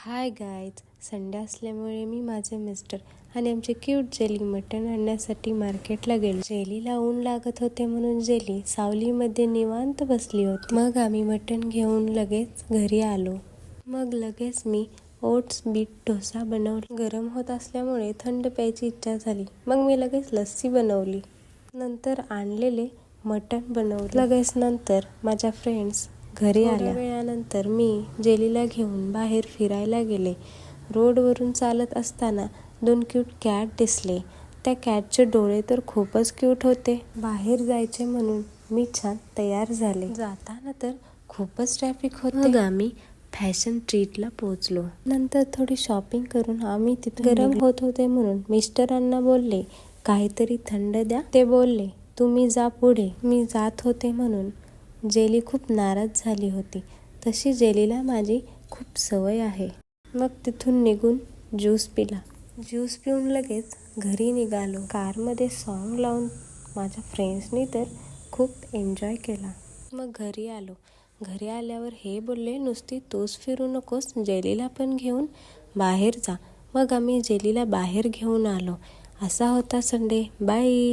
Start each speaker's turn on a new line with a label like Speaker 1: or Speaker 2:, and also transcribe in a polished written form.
Speaker 1: Hi guys, Sunday असल्यामुळे मी, माझे mister आणि आमचे क्यूट जेली मटण आणण्यासाठी मार्केटला गेलो. जेलीला ऊन लागत होते म्हणून जेली सावलीमध्ये निवांत बसली होती. मग आम्ही मटण घेऊन लगेच घरी आलो. मग लगेच मी ओट्स बीट डोसा बनवला. गरम होत असल्यामुळे थंड प्यायची इच्छा झाली. मग मी लगेच लस्सी बनवली. नंतर आणलेले मटण बनवले. लगेच नंतर माझ्या फ्रेंड्स घरी आल्या. वेळानंतर मी जेलीला घेऊन बाहेर फिरायला गेले. रोडवरून चालत असताना 2 क्यूट कॅट दिसले. त्या कॅटचे डोळे तर खूपच क्यूट होते. बाहेर जायचे म्हणून मी छान तयार झाले. जाताना तर खूपच ट्रॅफिक होते. मग आम्ही फॅशन स्ट्रीटला पोहोचलो. नंतर थोडी शॉपिंग करून आम्ही तिथे गरम होत होते म्हणून मिस्टरांना बोलले, काहीतरी थंड द्या. ते बोलले, तुम्ही जा पुढे. मी जात होते म्हणून जेली खूप नाराज झाली होती. तशी जेलीला माझी खूप सवय आहे. मग तिथून निघून ज्यूस पिला. ज्यूस पिऊन लगेच घरी निघालो. कारमध्ये सॉन्ग लावून माझ्या फ्रेंड्सनी तर खूप एन्जॉय केला. मग घरी आलो. घरी आल्यावर हे बोलले, नुसती तूच फिरू नकोस, जेलीला पण घेऊन बाहेर जा. मग आम्ही जेलीला बाहेर घेऊन आलो. असा होता संडे. बाय.